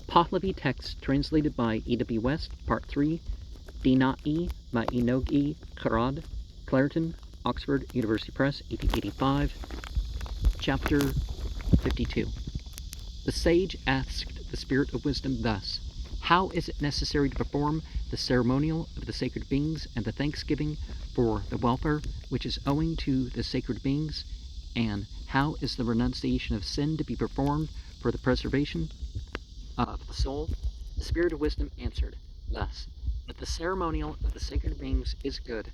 Pahlavi text translated by E.W. West, Part 3, Dinai Mainogi Khirad, Clareton, Oxford University Press, 1885, Chapter 52. The sage asked the Spirit of Wisdom thus, "How is it necessary to perform the ceremonial of the sacred beings and the thanksgiving for the welfare which is owing to the sacred beings? And how is the renunciation of sin to be performed for the preservation of the soul?" The Spirit of Wisdom answered thus, that the ceremonial of the sacred beings is good,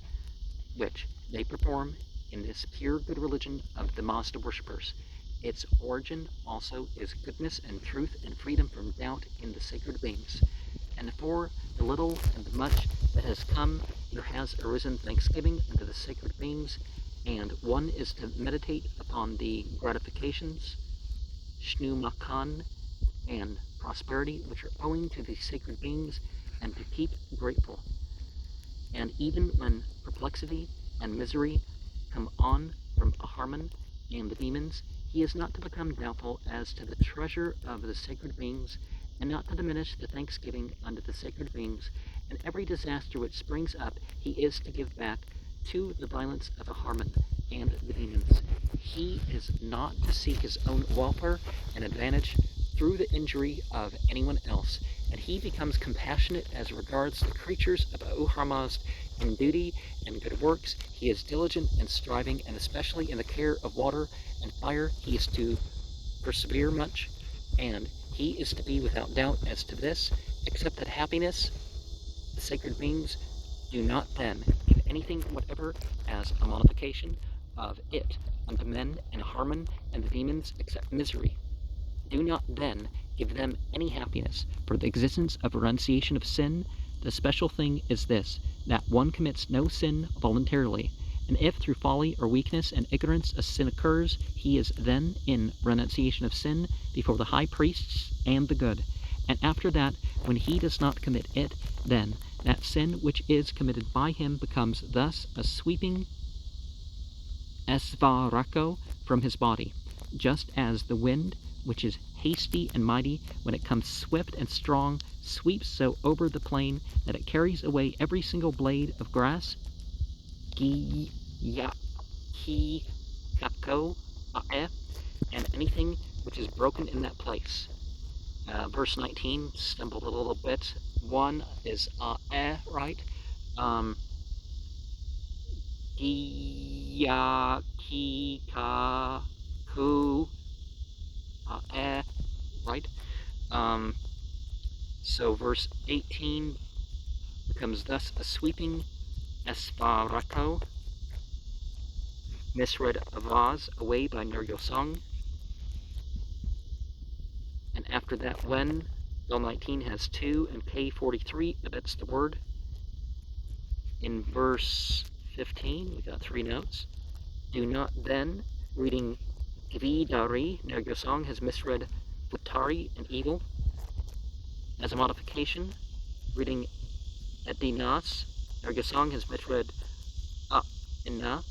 which they perform in this pure good religion of the Mazda worshippers. Its origin also is goodness and truth and freedom from doubt in the sacred beings. And for the little and the much that has come, there has arisen thanksgiving unto the sacred beings, and one is to meditate upon the gratifications, shnumakan, and prosperity which are owing to the sacred beings, and to keep grateful. And even when perplexity and misery come on from Aharman and the demons, he is not to become doubtful as to the treasure of the sacred beings, and not to diminish the thanksgiving unto the sacred beings. And every disaster which springs up, he is to give back to the violence of Aharman and the demons. He is not to seek his own welfare and advantage through the injury of anyone else, and he becomes compassionate as regards the creatures of Aharmazd in duty and good works. He is diligent and striving, and especially in the care of water and fire he is to persevere much, and he is to be without doubt as to this, except that happiness, the sacred beings, do not then give anything whatever as a modification of it unto men and Harmon and the demons, except misery. Do not then give them any happiness, for the existence of renunciation of sin. The special thing is this, that one commits no sin voluntarily, and if through folly or weakness and ignorance a sin occurs, he is then in renunciation of sin before the high priests and the good. And after that, when he does not commit it, then that sin which is committed by him becomes thus a sweeping esvarako from his body, just as the wind, which is hasty and mighty, when it comes swift and strong, sweeps so over the plain that it carries away every single blade of grass. And anything which is broken in that place. Verse 19, stumbled a little bit. One is right? Right? So verse 18 becomes thus a sweeping esparako, misread avaz, away by Nergyosang. And after that, when L19 has 2 and K43 omits the word. In verse 15, we got 3 notes. Do not then, reading Gvidari, Nergyosang has misread Futari and evil. As a modification, reading Edinas, Nergyosang has misread and na.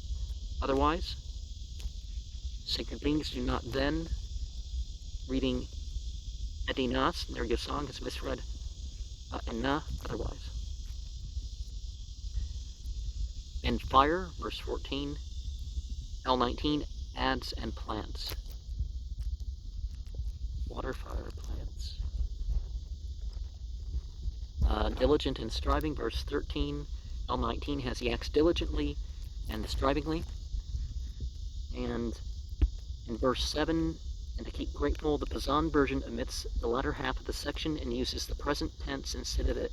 Otherwise, sacred beings do not then, reading Edinas, Nergyosang has misread and na. Otherwise. And fire, verse 14, L19 adds and plants. Water, fire, plants. Diligent and striving, verse 13, L19 has he acts diligently and strivingly. And in verse 7, and to keep grateful, the Pazan version omits the latter half of the section and uses the present tense instead of the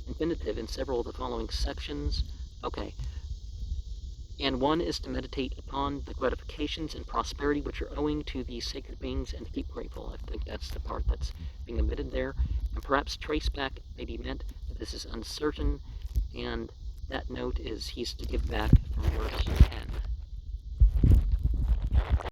infinitive in several of the following sections. Okay. And one is to meditate upon the gratifications and prosperity which are owing to these sacred beings, and to keep grateful. I think that's the part that's being omitted there. And perhaps trace back may be meant, but this is uncertain, and that note is he's to give back from verse 10.